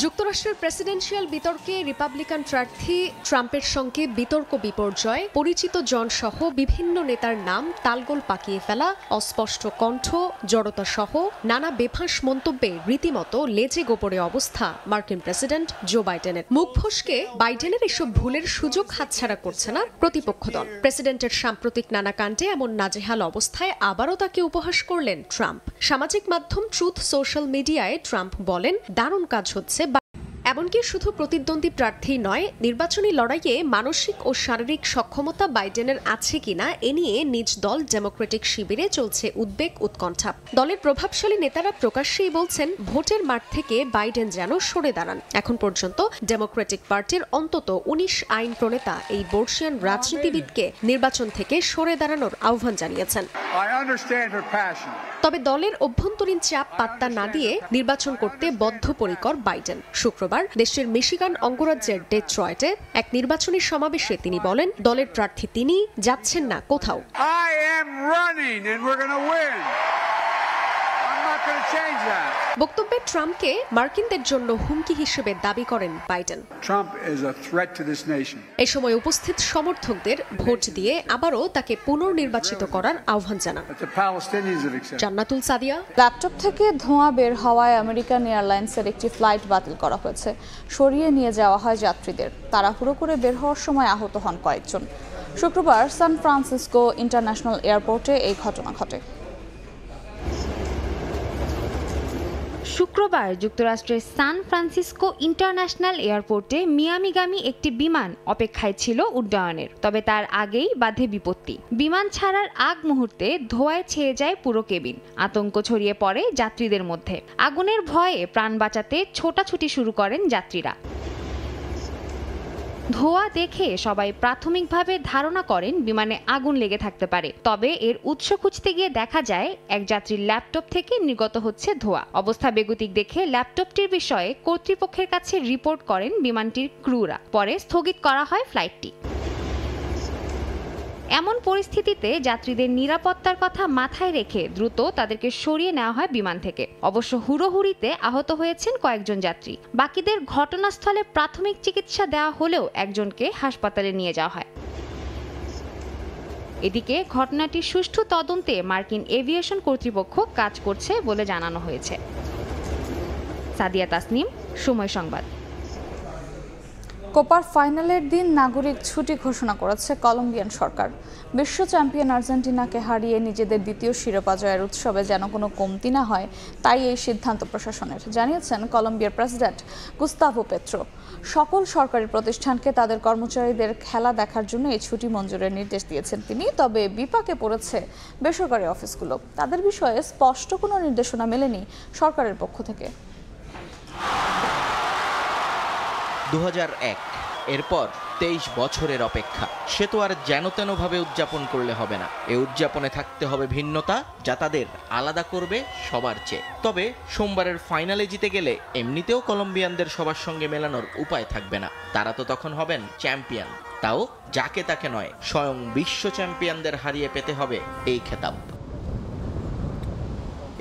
যুক্তরাষ্ট্রের প্রেসিডেন্সিয়াল বিতর্কে রিপাবলিকান প্রার্থী ট্রাম্পের সঙ্গে বিতর্ক বিপর্যয়, পরিচিত জন সহ বিভিন্ন নেতার নাম তালগোল পাকিয়ে ফেলা, অস্পষ্ট কণ্ঠ, জড়তা সহ নানা বেফাঁস মন্তব্যে রীতিমতো লেজে গোপরে অবস্থা মার্কিন প্রেসিডেন্ট জো বাইডেনের। মুখ ফসকে বাইডেনের এসব ভুলের সুযোগ হাতছাড়া করছে না প্রতিপক্ষ দল। প্রেসিডেন্টের সাম্প্রতিক নানা কাণ্ডে এমন নাজেহাল অবস্থায় আবারও তাকে উপহাস করলেন ট্রাম্প। সামাজিক মাধ্যম ট্রুথ সোশ্যাল মিডিয়ায় ট্রাম্প বলেন, দারুণ কাজ হচ্ছে। এমনকি শুধু প্রতিদ্বন্দ্বী প্রার্থী নয়, নির্বাচনী লড়াইয়ে মানসিক ও শারীরিক সক্ষমতা বাইডেনের আছে কিনা এ নিয়ে নিজ দল ডেমোক্রেটিক শিবিরে চলছে উদ্বেগ উৎকণ্ঠা। দলের প্রভাবশালী নেতারা প্রকাশ্যেই বলছেন ভোটের মাঠ থেকে বাইডেন যেন সরে দাঁড়ান। এখন পর্যন্ত ডেমোক্রেটিক পার্টির অন্তত 19 আইন প্রণেতা এই বর্ষিয়ান রাজনীতিবিদকে নির্বাচন থেকে সরে দাঁড়ানোর আহ্বান জানিয়েছেন। তবে দলের অভ্যন্তরীণ চাপ পাত্তা না দিয়ে নির্বাচন করতে বদ্ধপরিকর বাইডেন। শুক্রবার দেশের মিশিগান অঙ্গরাজ্যের ডেট্রয়েটে এক নির্বাচনী সমাবেশে তিনি বলেন, দলের প্রার্থী তিনি, যাচ্ছেন না কোথাও। বক্তব্যে ট্রাম্পকে মার্কিনদের জন্য হুমকি হিসেবে দাবি করেন বাইডেন। এ সময় উপস্থিত সমর্থকদের ভোট দিয়ে আবারও তাকে পুনর্নির্বাচিত করার আহ্বান জানান। জান্নাতুল সাদিয়া। ল্যাপটপ থেকে ধোঁয়া বের হওয়ায় আমেরিকান এয়ারলাইন্সের একটি ফ্লাইট বাতিল করা হয়েছে। সরিয়ে নিয়ে যাওয়া হয় যাত্রীদের। তাড়াহুড়ো করে বের হওয়ার সময় আহত হন কয়েকজন। শুক্রবার সান ফ্রান্সিসকো ইন্টারন্যাশনাল এয়ারপোর্টে এই ঘটনা ঘটে। শুক্রবার যুক্তরাষ্ট্রের সান ফ্রান্সিসকো ইন্টারন্যাশনাল এয়ারপোর্টে মিয়ামিগামী একটি বিমান অপেক্ষায় ছিল উড্ডয়নের। তবে তার আগেই বাধে বিপত্তি। বিমান ছাড়ার আগ মুহূর্তে ধোঁয়ায় ছেয়ে যায় পুরো কেবিন। আতঙ্ক ছড়িয়ে পড়ে যাত্রীদের মধ্যে। আগুনের ভয়ে প্রাণ বাঁচাতে ছোটাছুটি শুরু করেন যাত্রীরা। ধোঁয়া দেখে সবাই প্রাথমিকভাবে ধারণা করেন বিমানে আগুন লেগে থাকতে পারে। তবে এর উৎস খুঁজতে গিয়ে দেখা যায় এক যাত্রীর ল্যাপটপ থেকে নির্গত হচ্ছে ধোঁয়া। অবস্থা বেগতিক দেখে ল্যাপটপটির বিষয়ে কর্তৃপক্ষের কাছে রিপোর্ট করেন বিমানটির ক্রুরা। পরে স্থগিত করা হয় ফ্লাইটটি। এমন পরিস্থিতিতে যাত্রীদের নিরাপত্তার কথা মাথায় রেখে দ্রুত তাদেরকে সরিয়ে নেওয়া হয় বিমান থেকে। অবশ্য হুড়োহুড়িতে আহত হয়েছেন কয়েকজন যাত্রী। বাকিদের ঘটনাস্থলে প্রাথমিক চিকিৎসা দেওয়া হলেও একজনকে হাসপাতালে নিয়ে যাওয়া হয়। এদিকে ঘটনাটির সুষ্ঠু তদন্তে মার্কিন এভিয়েশন কর্তৃপক্ষ কাজ করছে বলে জানানো হয়েছে। সাদিয়া তাসনিম, সময় সংবাদ। কোপার ফাইনালের দিন নাগরিক ছুটি ঘোষণা করেছে কলম্বিয়ান সরকার। বিশ্ব চ্যাম্পিয়ন আর্জেন্টিনাকে হারিয়ে নিজেদের দ্বিতীয় শিরোপা জয়ের উৎসবে যেন কোনো কমতি না হয়, তাই এই সিদ্ধান্ত প্রশাসনের, জানিয়েছেন কলম্বিয়ার প্রেসিডেন্ট গুস্তাভো পেট্রো। সকল সরকারি প্রতিষ্ঠানকে তাদের কর্মচারীদের খেলা দেখার জন্য এই ছুটি মঞ্জুরের নির্দেশ দিয়েছেন তিনি। তবে বিপাকে পড়েছে বেসরকারি অফিসগুলো। তাদের বিষয়ে স্পষ্ট কোনো নির্দেশনা মেলেনি সরকারের পক্ষ থেকে। 2001 এরপর 23 বছরের অপেক্ষা। সে তো আর যেন তেনভাবে উদযাপন করলে হবে না। এই উদযাপনে থাকতে হবে ভিন্নতা, যা তাদের আলাদা করবে সবার চেয়ে। তবে সোমবারের ফাইনালে জিতে গেলে এমনিতেও কলম্বিয়ানদের সবার সঙ্গে মেলানোর উপায় থাকবে না। তারা তো তখন হবেন চ্যাম্পিয়ন, তাও যাকে তাকে নয়, স্বয়ং বিশ্ব চ্যাম্পিয়নদের হারিয়ে পেতে হবে এই খেতাব।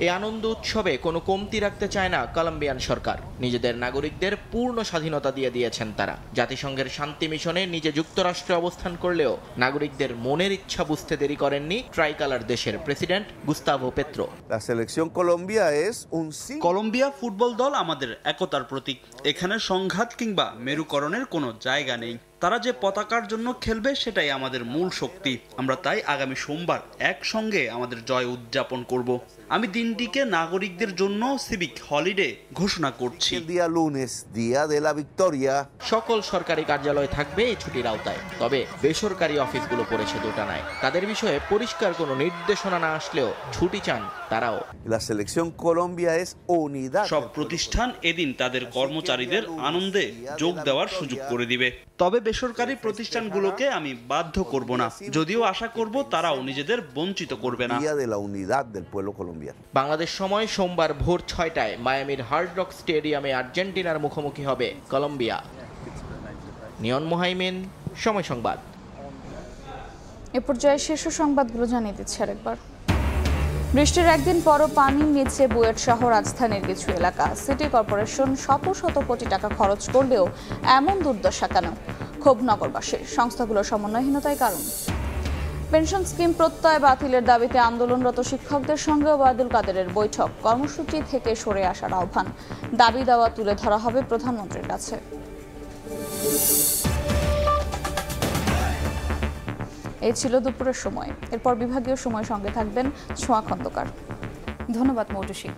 এই আনন্দ উৎসবে কোনো কমতি রাখতে চায় না কলম্বিয়ান সরকার। নিজেদের নাগরিকদের পূর্ণ স্বাধীনতা দিয়ে দিয়েছেন তারা। জাতিসংঘের শান্তি মিশনে নিজে যুক্তরাষ্ট্রে অবস্থান করলেও নাগরিকদের মনের ইচ্ছা বুঝতে দেরি করেননি ট্রাইকালার দেশের president Gustavo Petro. Colombia football দল আমাদের একতার প্রতীক। এখানে সংঘাত কিংবা মেরুকরণের কোনো জায়গা নেই। তারা যে পতাকার জন্য খেলবে সেটাই আমাদের মূল শক্তি। আমরা তাই আগামী সোমবার একসঙ্গে আমাদের জয় উদযাপন করব। আমি দিনটিকে নাগরিকদের জন্য সিভিক হলিডে ঘোষণা করছি। সকল সরকারি কার্যালয় থাকবে এই ছুটির আওতায়। তবে বেসরকারি অফিসগুলো পড়েছে দোটানায়। তাদের বিষয়ে পরিষ্কার কোনো নির্দেশনা না আসলেও ছুটি চান তারাও। সব প্রতিষ্ঠান এদিন তাদের কর্মচারীদের আনন্দে যোগ দেওয়ার সুযোগ করে দিবে। তবে বেসরকারি প্রতিষ্ঠানগুলোকে আমি বাধ্য করব না, যদিও আশা করব তারাও নিজেদের বঞ্চিত করবে না। বাংলাদেশ সময় সোমবার ভোর 6টায় মায়ামির হার্ড রক স্টেডিয়ামে আর্জেন্টিনার মুখোমুখি হবে কলম্বিয়া। নিয়ন মোহাইমিন, সময় সংবাদ। এ পর্যায়ে শীর্ষ সংবাদগুলো জানিয়ে দিচ্ছি আরেকবার। বৃষ্টির একদিন পরও পানির নিচে বুয়েট সহ রাজধানীর কিছু এলাকা। সিটি কর্পোরেশন শত শত কোটি টাকা খরচ করলেও এমন দুর্দশা কেন? ক্ষোভ নগরবাসীর। সংস্থাগুলোর সমন্বয়হীনতাই কারণ। পেনশন স্কিম প্রত্যয় বাতিলের দাবিতে আন্দোলনরত শিক্ষকদের সঙ্গে ওবায়দুল কাদেরের বৈঠক। কর্মসূচি থেকে সরে আসার আহ্বান। দাবি দাওয়া তুলে ধরা হবে প্রধানমন্ত্রীর কাছে। এই ছিল দুপুরের সময়। এরপর বিভাগীয় সময় সঙ্গে থাকবেন ছোঁয়া খন্দকার। ধন্যবাদ মৌটুসী।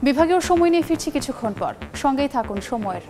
বিভাগীয় সময় নিয়ে ফিরছি কিছুক্ষণ পর, সঙ্গেই থাকুন সময়ের।